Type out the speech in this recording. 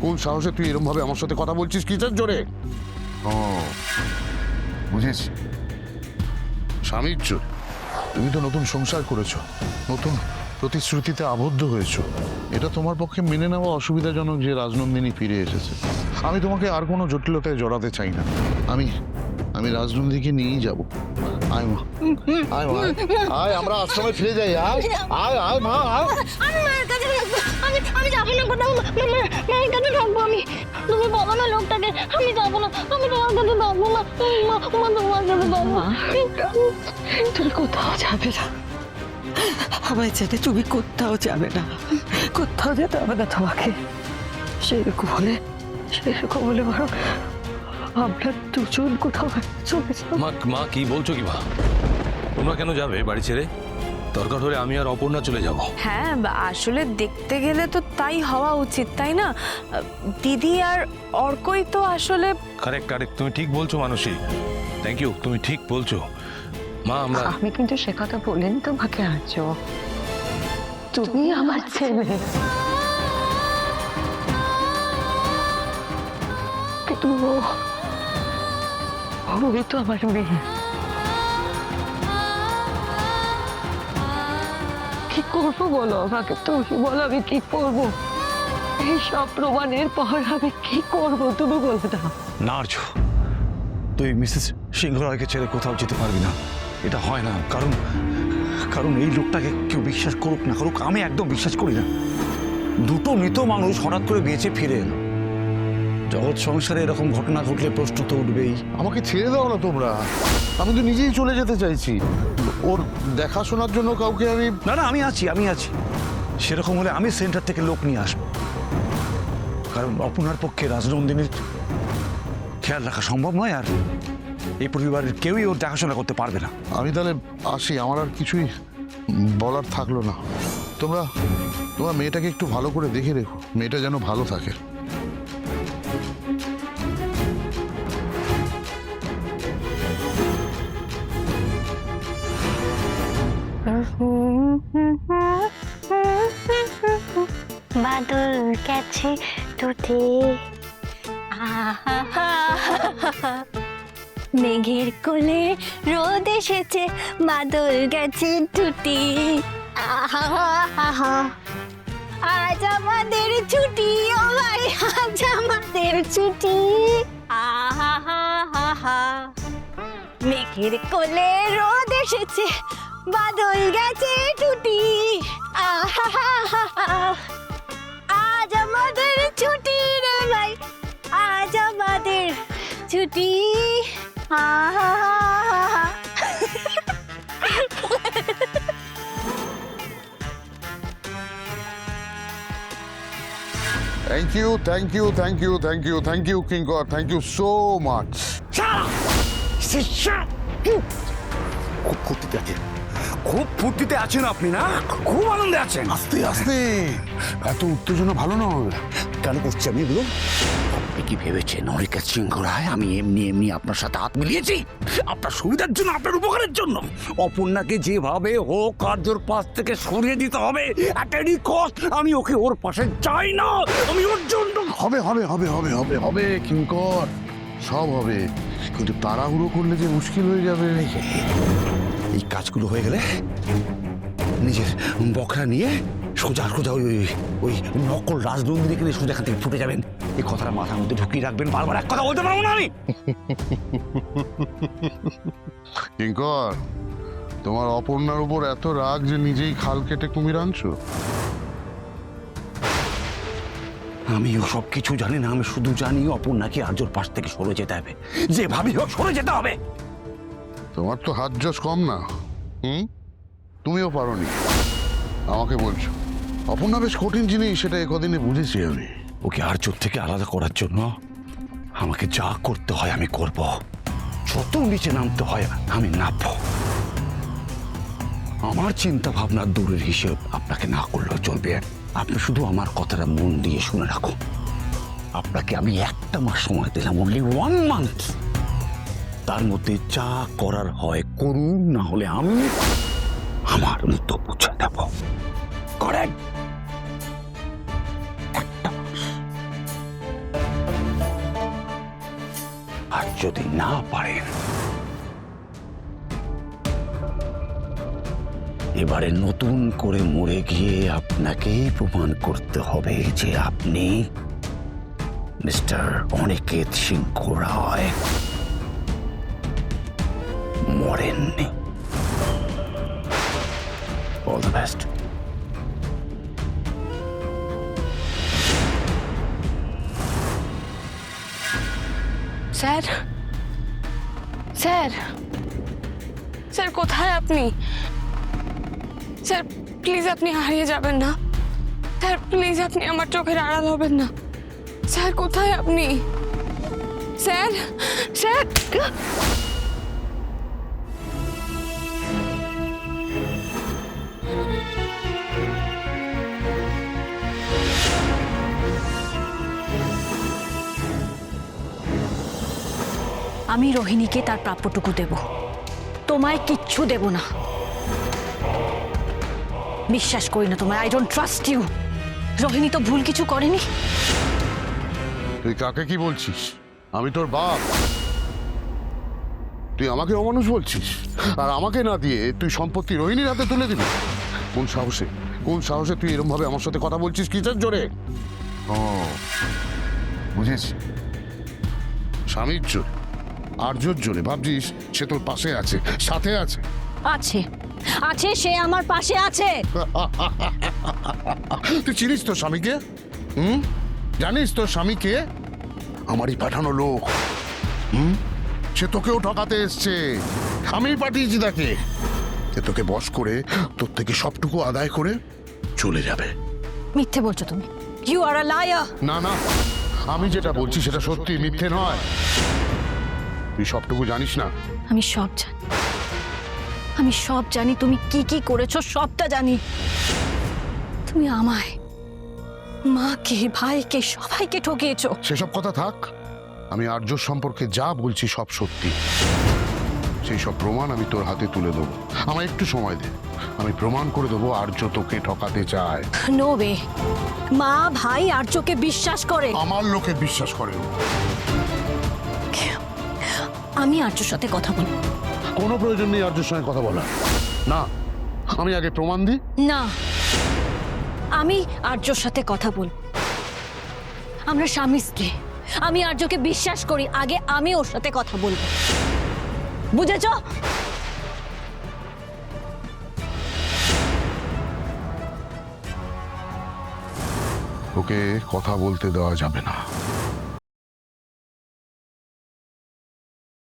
কোন সাহসে তুই এরকম ভাবে আমার সাথে কথা বলছিস? কিসের জোরে? ও বুঝেছি, স্বামীর জোরে। তুমি তো নতুন সংসার করেছো, নতুন প্রতিশ্রুতিতে আবদ্ধ হয়েছো। এটা তোমার পক্ষে মেনে নেওয়া অসুবিধাজনক যে রাজনন্দিনী ফিরে এসেছে। আমি তোমাকে আর কোনো জটিলতায় জড়াতে চাই না। আমি রাজনন্দিনীকে নিয়েই যাবো। আয় মা, আয় মা, আয় আমরা আশ্রমে ফিরে যাই। আয় আয় আয় মা, আয়। আমি মায়ের কাছে থাকবো। আমি যাবো না কোথাও। মায়ের কাছে থাকবো আমি। তুমি বলো না লোকটাকে আমি যাবো না। আমি তোমার কাছে থাকবো না। মা তোমার কাছে থাকবো। তুমি কোথাও যাবে না, আমায় ছেড়ে তুমি কোথাও যাবে না, কোথাও যেতে হবে না তোমাকে। সেরকম হলে বরং আমরা দুজন কোথাও চলে যাবো। মা কি বলছো কি মা? তোমরা কেন যাবে বাড়ি ছেড়ে? দরকার হলে আমি আর অপর্ণা চলে যাব। হ্যাঁ, আসলে দেখতে গেলে তো তাই হওয়া উচিত, তাই না? দিদি আর অর্কই তো আসলে। কারেক্ট, তুমি ঠিক বলছো মানসী। থ্যাংক ইউ, তুমি ঠিক বলছো মা। আমি কিন্তু সে কথা বলিনি তোমাকে আজ। তুমি আমার ছেলে, কিন্তু ওই তো আমার মেয়ে। কি করবো বলো আমাকে, তুমি বলো আমি কি করবো? এই সব প্রমাণের পর আমি কি করবো তুমি বলে দাও। না আর্য, তুই মিসেস সিংহরায়কে ছেড়ে কোথাও যেতে পারবি না। এটা হয় না। কারণ এই লোকটাকে কেউ বিশ্বাস করুক না করুক, আমি একদম বিশ্বাস করি না। দুটো মৃত মানুষ হঠাৎ করে বেঁচে ফিরে এলো। জগৎ সংসারে এরকম ঘটনা ঘটলে প্রশ্ন তো উঠবেই। আমাকে ছেড়ে দাও না তোমরা, আমি তো নিজেই চলে যেতে চাইছি। ওর দেখাশোনার জন্য কাউকে আমি। না আমি আছি। সেরকম হলে আমি সেন্টার থেকে লোক নিয়ে আসবো। কারণ অপর্ণার পক্ষে রাজনন্দিনীর খেয়াল রাখা সম্ভব নয়, আর এই পরিবারের কেউই ওর দেখাশোনা করতে পারবে না। আমি তাহলে আসি, আমার আর কিছুই বলার থাকলো না। তোমরা মেয়েটাকে একটু ভালো করে দেখে রেখো, মেয়েটা যেন ভালো থাকে। বাদল গেছে টুটে, মেঘের কোলে রোদ এসেছে, বাদল গেছে টুটি। আজ আমাদের ছুটি, ও ভাই আজ আমাদের ছুটি। মেঘের কোলে রোদ এসেছে, বাদল গেছে টুটি। আজ আমাদের ছুটি রে ভাই, আজ আমাদের ছুটি। Thank you Kinkar, thank you so much. খুব ফুর্তিতে আছেন আপনি, না? খুব আনন্দে আছেন। আস্তে আস্তে, এত উত্তেজনা ভালো নয়। কেন করছি আমি এগুলো? আপনি কি ভেবেছেন অরিকা সিংহরায় আমি এমনি আপনার সাথে হাত মিলিয়েছি? আপনার সুবিধার জন্য, আপনার উপকারের জন্য। অপর্ণাকে যেভাবে হোক কার্যর পাশ থেকে সরিয়ে দিতে হবে at any cost। আমি ওকে ওর পাশে চাই না, আমি ওর জন্য। হবে কিঙ্কর, সব হবে, কিন্তু তাড়াহুড়ো করলে যে মুশকিল হয়ে যাবে। এই কাজগুলো হয়ে গেলে নিজের বকরা নিয়ে সোজা ওই নকল রাজনন্দিনীকে নিয়ে সোজা এখান থেকে ফুটে যাবেন। এই কথাটা মাথার মধ্যে ঢুকিয়ে রাখবেন, বারবার এক কথা বলতে পারবো না আমি। কিঙ্কর, তোমার অপর্ণার উপর এত রাগ যে নিজেই খাল কেটে কুমির আনছো? আমি সব কিছু জানি না, আমি শুধু জানি অপর্ণাকে আর্যর পাশ থেকে সরে যেতে হবে, যেভাবেই হোক সরে যেতে হবে। তোমার তো হাত যশ কম না। তুমিও পারোনি, আমাকে বলছো। অপর্ণা বেশ কঠিন জিনিস, সেটা একদিনে বুঝেছি আমি। ওকে আর্যর থেকে আলাদা করার জন্য আমাকে যা করতে হয় আমি করব, যত নিচে নামতে হয় আমি নামবো। আমার চিন্তা ভাবনার দূরের হিসেব আপনাকে না করলেও চলবে। আপনি শুধু আমার কথাটা মন দিয়ে শুনে রাখুন। আপনাকে আমি 1 মাস সময় দিলাম, অনলি 1 মান্থ। তার মধ্যে যা করার হয় করুন, না হলে আমি আমার মতো বুঝে দেব। করেন 1 মাস। যদি না পারেন, এবারে নতুন করে মরে গিয়ে আপনাকেই প্রমাণ করতে হবে যে আপনি মিস্টার অনিকেত সিংহ রায় মরেননি। All the best. Sir sir sir কোথায় আপনি? স্যার প্লিজ আপনি হারিয়ে যাবেন না। স্যার প্লিজ আপনি আমার চোখের আড়াল হবেন না। স্যার কোথায় আপনি? স্যার স্যার আমি রোহিণীকে তার প্রাপ্যটুকু দেব, তোমায় কিচ্ছু দেব না। বিশ্বাস করি না তোমায়, I don't trust you. Rohini তো ভুল কিছু করেনি। তুই কাকে কি বলছিস? আমি তোর বাপ, তুই আমাকে অমানুষ বলছিস? আর আমাকে না দিয়ে তুই সম্পত্তি রোহিণীর হাতে তুলে দিবি? কোন সাহসে, কোন সাহসে তুই এরকম ভাবে আমার সাথে কথা বলছিস? কিসের জোরে? ও বুঝেছি, স্বামীর জোরে, আর্যর জোরে ভাবছিস সে তোর পাশে আছে, সাথে আছে। আছে আছে, সে আমার পাশে আছে। তুই চিনিস তোর স্বামীকে? জানিস তোর স্বামীকে? আমারই পাঠানো লোক। সে তোকেও ঠকাতে এসছে, আমি পাঠিয়েছি তাকে। সে তোকে বশ করে তোর থেকে সবটুকু আদায় করে চলে যাবে। মিথ্যে বলছো তুমি, ইউ আর আ লায়ার। না না, আমি যেটা বলছি সেটা সত্যি, মিথ্যে নয়। তুই সবটুকু জানিস না? আমি সব জানি, আমি সব জানি। তুমি কি কি করেছো সবটা জানি। তুমি আমায়, মাকে, ভাইকে, সবাইকে ঠকিয়েছো। সেসব কথা থাক, আমি আর্য সম্পর্কে যা বলছি সব সত্যি। সেই সব প্রমাণ আমি তোর হাতে তুলে দেবো। আমায় একটু সময় দে, আমি প্রমাণ করে দেবো আর্য তোকে ঠকাতে চায়। No way. মা ভাই আর্যকে বিশ্বাস করে। আমার লোকে বিশ্বাস করে। আমি আর্যর সাথে কথা বলবো। কোনো প্রয়োজন নেই আর্যর সঙ্গে কথা বলার। না, আমি আগে প্রমাণ দিই। না, আমি আর্যর সাথে কথা বলবো। আমরা স্বামী স্ত্রী, আমি আর্যকে বিশ্বাস করি। আগে আমি ওর সাথে কথা বলবো, বুঝেছো? ওকে কথা বলতে দেওয়া যাবে না।